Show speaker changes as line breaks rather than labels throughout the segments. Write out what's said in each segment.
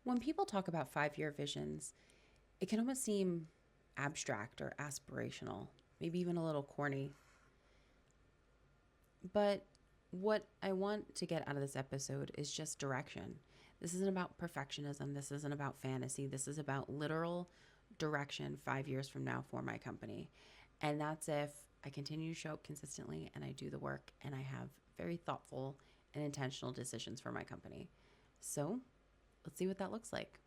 When people talk about 5 year visions, it can almost seem abstract or aspirational, maybe even a little corny. But what I want to get out of this episode is just direction. This isn't about perfectionism. This isn't about fantasy. This is about literal direction 5 years from now for my company. And that's if I continue to show up consistently and I do the work and I have very thoughtful and intentional decisions for my company. So let's see what that looks like.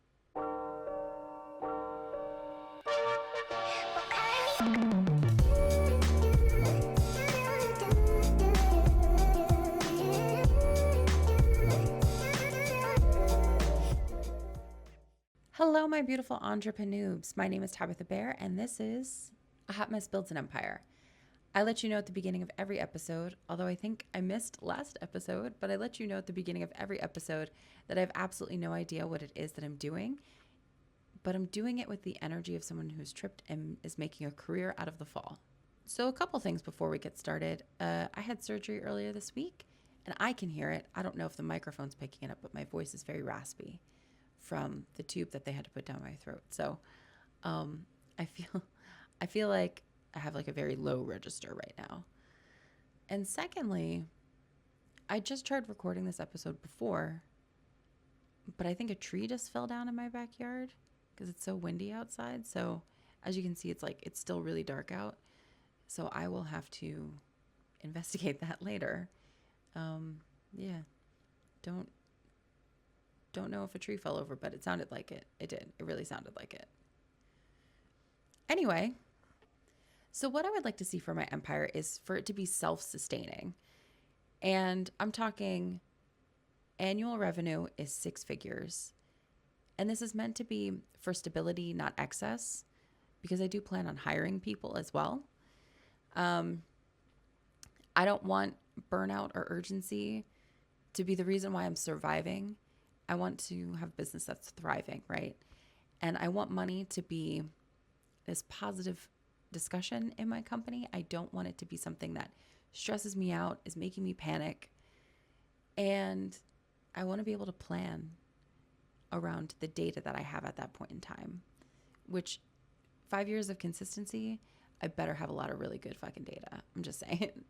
Hello, my beautiful entrepreneurs. My name is Tabitha Bear, and this is A Hot Mess Builds an Empire. I let you know at the beginning of every episode, although I think I missed last episode, but I let you know at the beginning of every episode that I have absolutely no idea what it is that I'm doing, but I'm doing it with the energy of someone who's tripped and is making a career out of the fall. So, a couple things before we get started. I had surgery earlier this week, and I can hear it. I don't know if the microphone's picking it up, but my voice is very raspy from the tube that they had to put down my throat. So I feel like I have like a very low register right now. And secondly, I just tried recording this episode before, but I think a tree just fell down in my backyard because it's so windy outside. So as you can see, it's still really dark out. So I will have to investigate that later. Yeah, don't know if a tree fell over, but it sounded like it. It did. It really sounded like it. Anyway, so what I would like to see for my empire is for it to be self-sustaining. And I'm talking annual revenue is 6 figures. And this is meant to be for stability, not excess, because I do plan on hiring people as well. I don't want burnout or urgency to be the reason why I'm surviving. I want to have a business that's thriving, right? And I want money to be this positive discussion in my company. I don't want it to be something that stresses me out, is making me panic. And I want to be able to plan around the data that I have at that point in time, which 5 years of consistency, I better have a lot of really good fucking data. I'm just saying.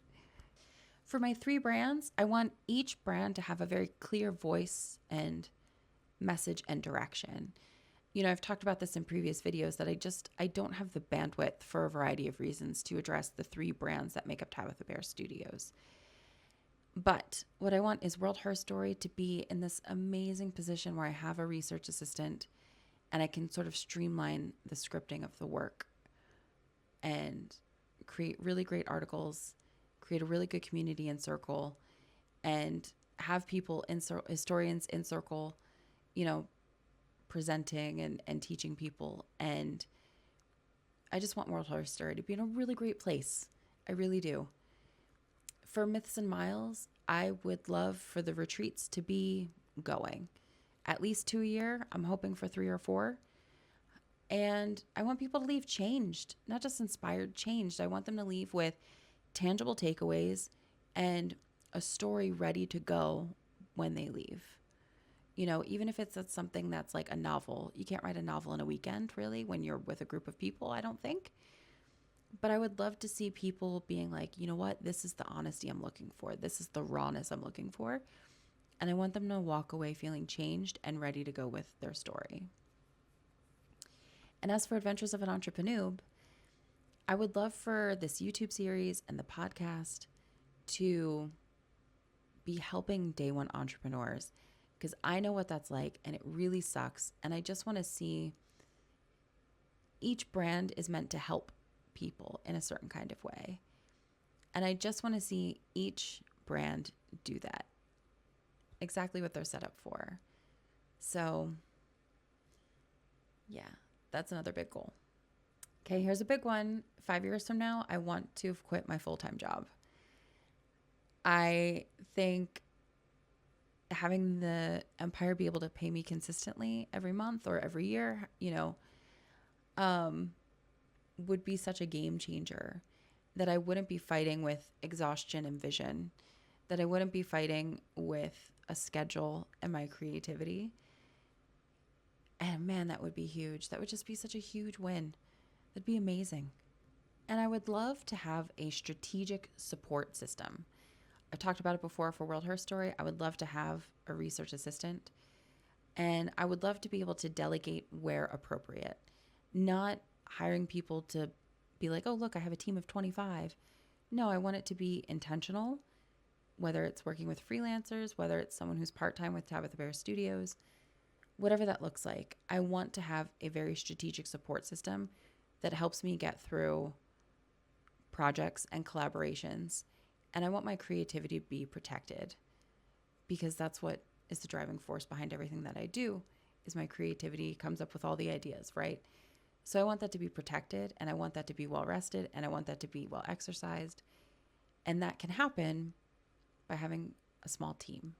For my 3 brands, I want each brand to have a very clear voice and message and direction. You know, I've talked about this in previous videos that I don't have the bandwidth for a variety of reasons to address the 3 brands that make up Tabitha Bear Studios. But what I want is World Her Story to be in this amazing position where I have a research assistant and I can sort of streamline the scripting of the work and create really great articles, create a really good community in Circle, and have people historians in Circle, you know, presenting and teaching people. And I just want World Horror Story to be in a really great place. I really do. For Myths and Miles, I would love for the retreats to be going at least 2 a year. I'm hoping for 3 or 4. And I want people to leave changed, not just inspired, changed. I want them to leave with tangible takeaways and a story ready to go when they leave. You know, even if it's something that's like a novel, you can't write a novel in a weekend, really, when you're with a group of people, I don't think. But I would love to see people being like, you know what, this is the honesty I'm looking for. This is the rawness I'm looking for. And I want them to walk away feeling changed and ready to go with their story. And as for Adventures of an Entrepreneur, I would love for this YouTube series and the podcast to be helping day one entrepreneurs, because I know what that's like and it really sucks. And I just want to see each brand is meant to help people in a certain kind of way. And I just want to see each brand do that, exactly what they're set up for. So yeah, that's another big goal. Okay, here's a big one. 5 years from now, I want to have quit my full-time job. I think having the empire be able to pay me consistently every month or every year, you know, would be such a game changer, that I wouldn't be fighting with exhaustion and vision, that I wouldn't be fighting with a schedule and my creativity. man, that would be huge. That would just be such a huge win. That'd be amazing. And I would love to have a strategic support system. I talked about it before for World Her Story. I would love to have a research assistant, and I would love to be able to delegate where appropriate, not hiring people to be like, oh, look, I have a team of 25. No, I want it to be intentional, whether it's working with freelancers, whether it's someone who's part time with Tabitha Bear Studios, whatever that looks like. I want to have a very strategic support system that helps me get through projects and collaborations. And I want my creativity to be protected, because that's what is the driving force behind everything that I do, is my creativity comes up with all the ideas, right? So I want that to be protected, and I want that to be well rested, and I want that to be well exercised. And that can happen by having a small team.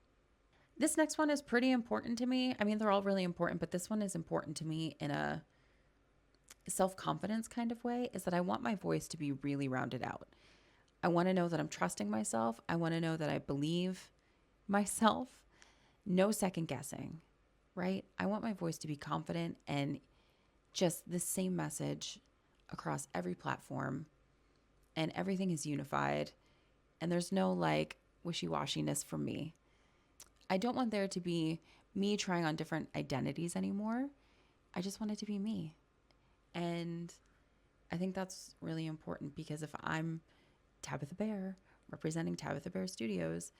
This next one is pretty important to me. I mean, they're all really important, but this one is important to me in a self-confidence kind of way, is that I want my voice to be really rounded out. I want to know that I'm trusting myself. I want to know that I believe myself. No second guessing, right? I want my voice to be confident and just the same message across every platform, and everything is unified, and there's no like wishy-washiness from me. I don't want there to be me trying on different identities anymore. I just want it to be me. And I think that's really important, because if I'm Tabitha Bear representing Tabitha Bear Studios,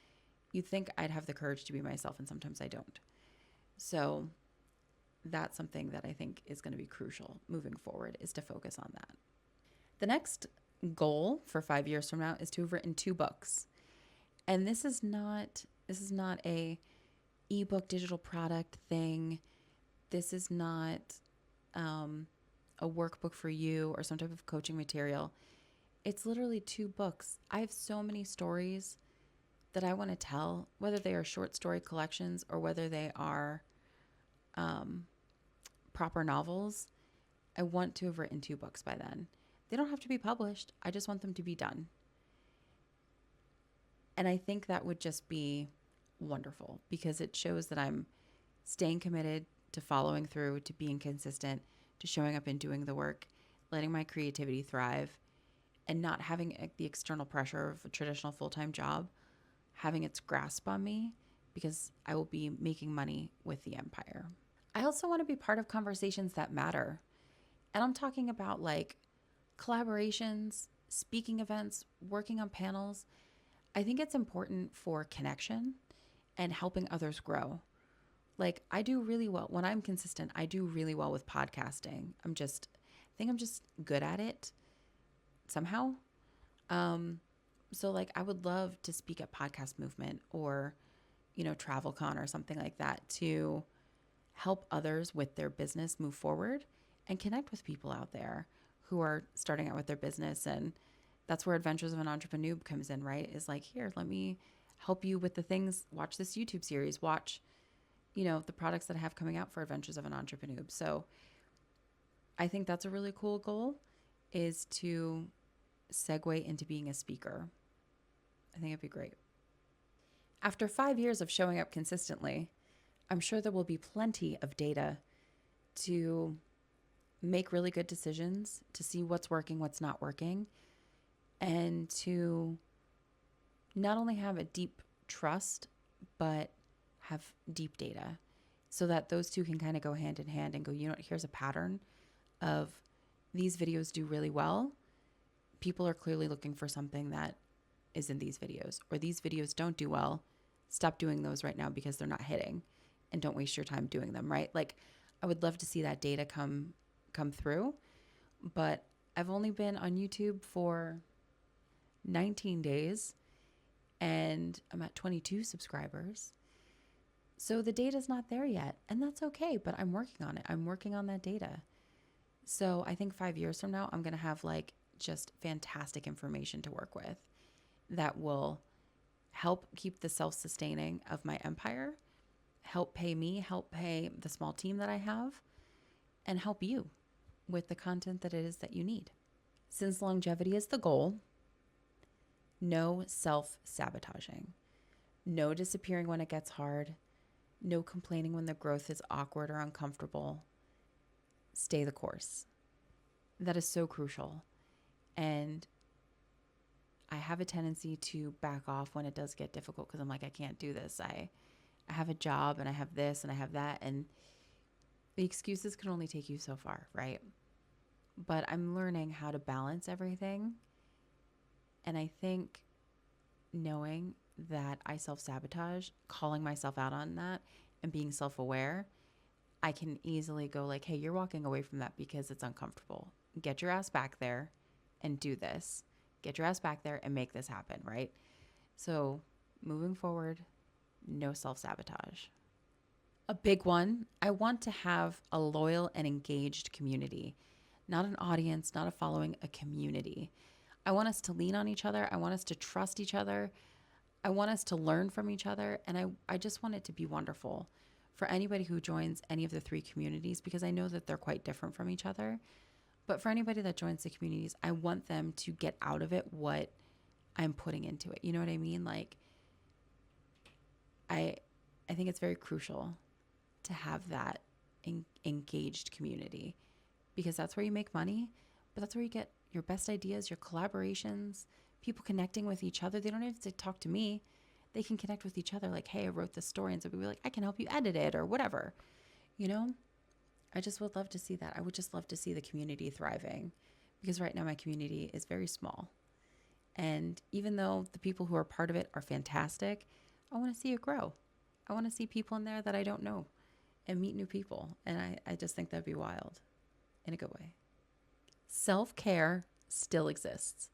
you'd think I'd have the courage to be myself, and sometimes I don't. So that's something that I think is going to be crucial moving forward, is to focus on that. The next goal for 5 years from now is to have written 2 books. And this is not a ebook digital product thing. This is not a workbook for you or some type of coaching material. It's literally 2 books. I have so many stories that I want to tell, whether they are short story collections or whether they are proper novels. I want to have written 2 books by then. They don't have to be published. I just want them to be done. And I think that would just be wonderful, because it shows that I'm staying committed to following through, to being consistent, to showing up and doing the work, letting my creativity thrive, and not having the external pressure of a traditional full-time job having its grasp on me, because I will be making money with the empire. I also want to be part of conversations that matter. And I'm talking about like collaborations, speaking events, working on panels. I think it's important for connection and helping others grow. Like, I do really well when I'm consistent. I do really well with podcasting. I think I'm just good at it somehow. So like, I would love to speak at Podcast Movement or, TravelCon or something like that, to help others with their business move forward and connect with people out there who are starting out with their business. And that's where Adventures of an Entrepreneur comes in, right? Is like, here, let me help you with the things. Watch this YouTube series. Watch, the products that I have coming out for Adventures of an Entrepreneur. So I think that's a really cool goal, is to segue into being a speaker. I think it'd be great. After 5 years of showing up consistently, I'm sure there will be plenty of data to make really good decisions, to see what's working, what's not working, and to not only have a deep trust, but have deep data, so that those two can kind of go hand in hand and go, here's a pattern of these videos do really well. People are clearly looking for something that is in these videos, or these videos don't do well. Stop doing those right now because they're not hitting, and don't waste your time doing them, right? Like, I would love to see that data come through, but I've only been on YouTube for 19 days and I'm at 22 subscribers. So the data's not there yet, and that's okay, but I'm working on it. I'm working on that data. So I think 5 years from now, I'm going to have like just fantastic information to work with that will help keep the self-sustaining of my empire, help pay me, help pay the small team that I have, and help you with the content that it is that you need. Since longevity is the goal, no self-sabotaging, no disappearing when it gets hard, no complaining when the growth is awkward or uncomfortable, stay the course. That is so crucial. And I have a tendency to back off when it does get difficult because I'm like, I can't do this. I have a job and I have this and I have that. And the excuses can only take you so far, right? But I'm learning how to balance everything. And I think knowing that I self-sabotage, calling myself out on that and being self-aware, I can easily go like, hey, you're walking away from that because it's uncomfortable. Get your ass back there and do this. Get your ass back there and make this happen, right? So moving forward, no self-sabotage. A big one, I want to have a loyal and engaged community, not an audience, not a following, a community. I want us to lean on each other. I want us to trust each other. I want us to learn from each other. And I just want it to be wonderful for anybody who joins any of the three communities, because I know that they're quite different from each other. But for anybody that joins the communities, I want them to get out of it what I'm putting into it. You know what I mean? Like, I think it's very crucial to have that engaged community, because that's where you make money, but that's where you get your best ideas, your collaborations, people connecting with each other. They don't have to talk to me. They can connect with each other. Like, hey, I wrote this story. And so we'll be like, I can help you edit it or whatever, you know? I just would love to see that. I would just love to see the community thriving, because right now my community is very small. And even though the people who are part of it are fantastic, I want to see it grow. I want to see people in there that I don't know and meet new people. And I just think that'd be wild in a good way. Self-care still exists.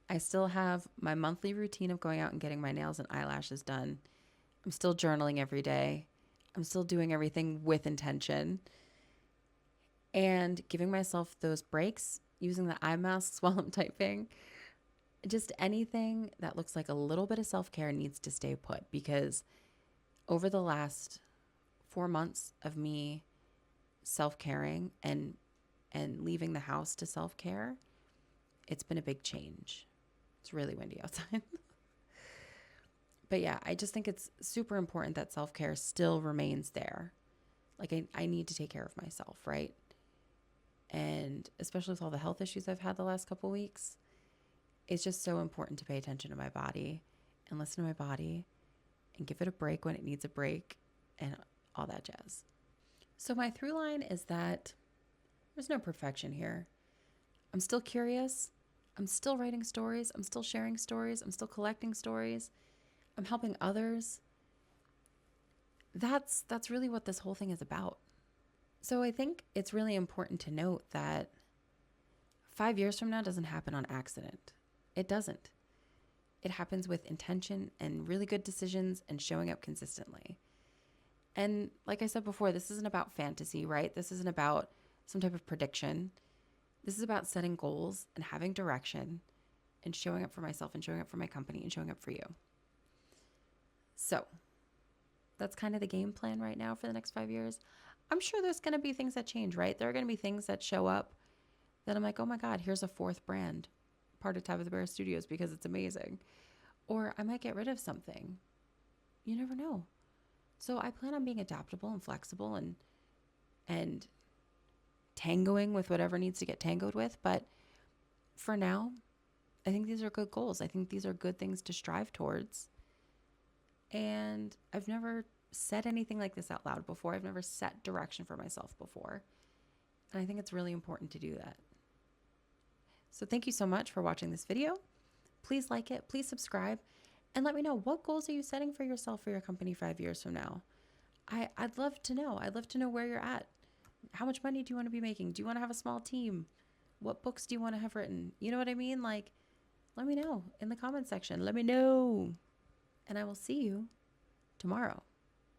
I still have my monthly routine of going out and getting my nails and eyelashes done. I'm still journaling every day. I'm still doing everything with intention and giving myself those breaks, using the eye masks while I'm typing. Just anything that looks like a little bit of self-care needs to stay put, because over the last 4 months of me self-caring and leaving the house to self-care, it's been a big change. It's really windy outside. But yeah, I just think it's super important that self-care still remains there. Like, I need to take care of myself, right? And especially with all the health issues I've had the last couple weeks, it's just so important to pay attention to my body and listen to my body and give it a break when it needs a break and all that jazz. So my through line is that there's no perfection here. I'm still curious. I'm still writing stories. I'm still sharing stories. I'm still collecting stories. I'm helping others. That's really what this whole thing is about. So I think it's really important to note that 5 years from now doesn't happen on accident. It doesn't. It happens with intention and really good decisions and showing up consistently. And like I said before, this isn't about fantasy, right? This isn't about some type of prediction. This is about setting goals and having direction and showing up for myself and showing up for my company and showing up for you. So that's kind of the game plan right now for the next 5 years. I'm sure there's going to be things that change, right? There are going to be things that show up that I'm like, oh my God, here's a fourth brand, part of Tabitha Bear Studios, because it's amazing. Or I might get rid of something. You never know. So I plan on being adaptable and flexible and tangoing with whatever needs to get tangoed with. But for now, I think these are good goals. I think these are good things to strive towards. And I've never said anything like this out loud before. I've never set direction for myself before. And I think it's really important to do that. So thank you so much for watching this video. Please like it, please subscribe, and let me know, what goals are you setting for yourself for your company 5 years from now? I'd love to know. I'd love to know where you're at. How much money do you want to be making? Do you want to have a small team? What books do you want to have written? You know what I mean? Like, let me know in the comment section. Let me know. And I will see you tomorrow.